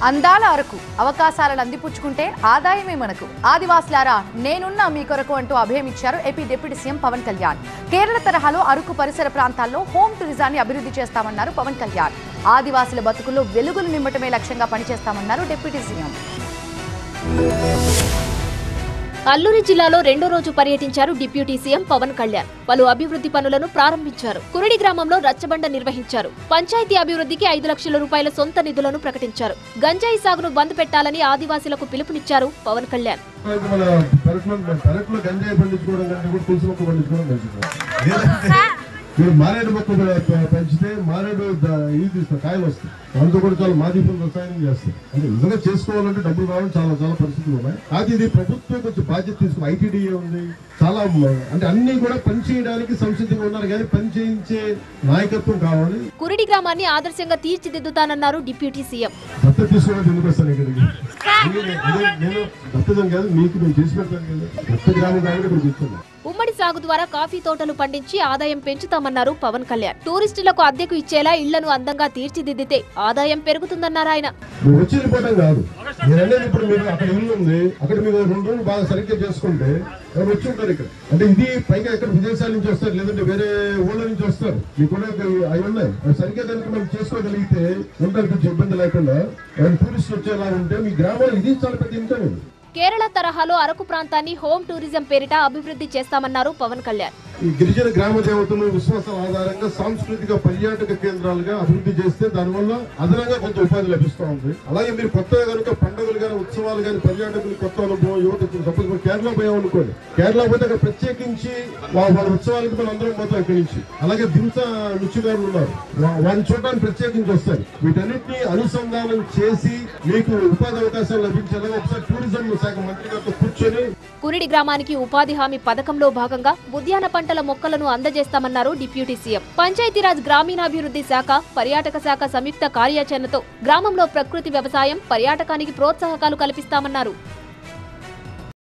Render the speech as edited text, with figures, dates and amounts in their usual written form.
అందాల అరకు అవకాశాలను అందిపుచ్చుకుంటే ఆదాయమే మనకు. ఆదివాసులారా నేనున్నా మీ కొరకు అంటూ అభయం ఇచ్చారు AP deputy CM Pawan Kalyan. Kerala తరహాలో అరకు పరిసర ప్రాంతాల్లో హోమ్ టూరిజాన్ని అభివృద్ధి చేస్తామన్నారు పవన్ కళ్యాణ్. ఆదివాసుల బతుకుల్లో వెలుగులు నింపటమే లక్ష్యంగా పనిచేస్తామన్నారు డిప్యూటీ సీఎం. అల్లూరి జిల్లాలో రెండో రోజు పర్యటించారు డిప్యూటీ సీఎం పవన్ కళ్యాణ్. పలు అభివృద్ధి పనులను ప్రారంభించారు. కురిడి గ్రామంలో రచ్చబండ నిర్వహించారు. పంచాయతీ అభివృద్ధికి 5 లక్షల రూపాయల సొంత నిధులను ప్రకటించారు. గంజాయి సాగును బంద్ పెట్టాలని ఆదివాసీలకు పిలుపునిచ్చారు పవన్ కళ్యాణ్. మారేడు మొక్క పెంచితే మారేడు ఇది కాయలు వస్తాయి. దాంతో కూడా చాలా మాదీపం రసాయనం చేస్తాయి. అంటే నిజంగా చేసుకోవాలంటే డబ్బులు రావడం చాలా చాలా పరిస్థితులు ఉన్నాయి. అది ఇది ప్రభుత్వం కొంచెం బాధ్యత తీసుకుని ఐటీడీఏ ఉంది. చాలా అంటే అన్ని కూడా పని చేయడానికి సంసిద్ధంగా ఉన్నారు, కానీ పని చేయించే నాయకత్వం కావాలి. కురిడి గ్రామాన్ని ఆదర్శంగా తీర్చిదిద్దుతానన్నారు డిప్యూటీ సీఎం. దత్తత తీసుకోవడానికి ఎందుకు వస్తాను ఇక్కడికి? నేను దత్తతం కాదు, మీకు నేను చేసి పెడతాను కదా. దత్త గ్రామం కాబట్టి ఇక్కడ కూర్చున్నాను. ఉమ్మడి సాగు ద్వారా కాఫీ తోటలు పండించి ఆదాయం పెంచుతామన్నారు పవన్ కళ్యాణ్. టూరిస్టులకు అద్దెకు ఇచ్చేలా ఇళ్లను అందంగా తీర్చిదిద్దితే ఆదాయం పెరుగుతుందన్నారు ఆయన. వచ్చి వెళ్ళిపోవడం కాదు, నేను అనేది ఇప్పుడు మీరు అక్కడ ఇల్లు ఉంది, అక్కడ మీరు 2 రోజులు బాగా సరిగ్గా చేసుకుంటే ఎవరు వచ్చి ఉంటారు ఇక్కడ. అంటే ఇది పైగా ఎక్కడ విదేశాల నుంచి వస్తారు, లేదంటే వేరే ఊళ్ళ నుంచి వస్తారు. మీకు కూడా అవి ఉన్నాయి. సరిగ్గా కనుక మనం చేసుకోగలిగితే ఉండడానికి కొంచెం ఇబ్బంది లేకుండా టూరిస్ట్ వచ్చేలా ఉంటే మీ గ్రామాలు ఇది చాలా పెద్ద ఇన్కమ్. కేరళ తరహాలో అరకు ప్రాంతాన్ని హోమ్ టూరిజం పేరిట అభివృద్ధి చేస్తామన్నారు పవన్ కళ్యాణ్. ఈ గిరిజన గ్రామ దేవతలు విశ్వాసాల ఆధారంగా సాంస్కృతిక పర్యాటక కేంద్రాలుగా అభివృద్ధి చేస్తే దానివల్ల అదనంగా కొంత ఉపాధి లభిస్తూ ఉంది. అలాగే మీరు కొత్తగా కనుక పండుగలు కానీ ఉత్సవాలు కానీ పర్యాటకులు కొత్త అనుభవం యువత సపోజ్ కేరళ పోయామనుకోండి, కేరళ పోతే అక్కడ ప్రత్యేకించి వాళ్ళ ఉత్సవాలకి మనం అందరం పోతాం ఇక్కడి నుంచి. అలాగే దింస నృత్యగారులు ఉన్నారు, వారిని చూడడానికి ప్రత్యేకించి వస్తారు. వీటన్నిటిని అనుసంధానం చేసి మీకు ఉపాధి అవకాశాలు లభించేలా ఒకసారి టూరిజం శాఖ మంత్రి గారితో కూర్చొని. కురిడి గ్రామానికి ఉపాధి హామీ పథకంలో భాగంగా ఉద్యాన పంటల మొక్కలను అందజేస్తామన్నారు డిప్యూటీ సీఎం. పంచాయతీరాజ్ గ్రామీణాభివృద్ధి శాఖ, పర్యాటక శాఖ సంయుక్త కార్యాచరణతో గ్రామంలో ప్రకృతి వ్యవసాయం, పర్యాటకానికి ప్రోత్సాహకాలు కల్పిస్తామన్నారు.